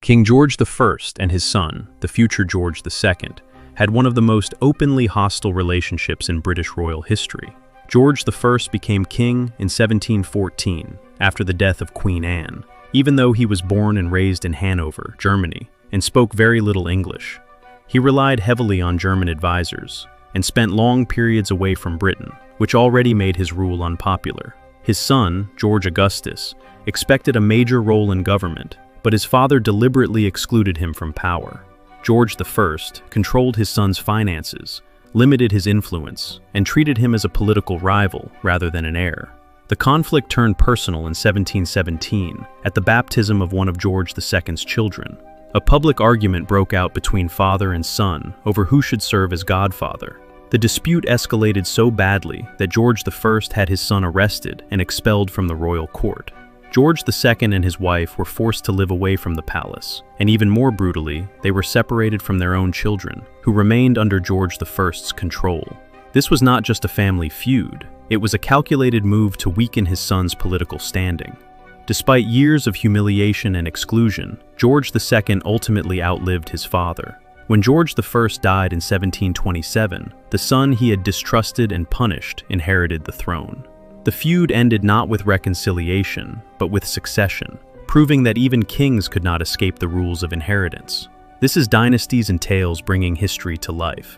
King George I and his son, the future George II, had one of the most openly hostile relationships in British royal history. George I became king in 1714 after the death of Queen Anne, even though he was born and raised in Hanover, Germany, and spoke very little English. He relied heavily on German advisors and spent long periods away from Britain, which already made his rule unpopular. His son, George Augustus, expected a major role in government, but his father deliberately excluded him from power. George I controlled his son's finances, limited his influence, and treated him as a political rival rather than an heir. The conflict turned personal in 1717 at the baptism of one of George II's children. A public argument broke out between father and son over who should serve as godfather. The dispute escalated so badly that George I had his son arrested and expelled from the royal court. George II and his wife were forced to live away from the palace, and even more brutally, they were separated from their own children, who remained under George I's control. This was not just a family feud, it was a calculated move to weaken his son's political standing. Despite years of humiliation and exclusion, George II ultimately outlived his father. When George I died in 1727, the son he had distrusted and punished inherited the throne. The feud ended not with reconciliation, but with succession, proving that even kings could not escape the rules of inheritance. This is Dynasties and Tales bringing history to life.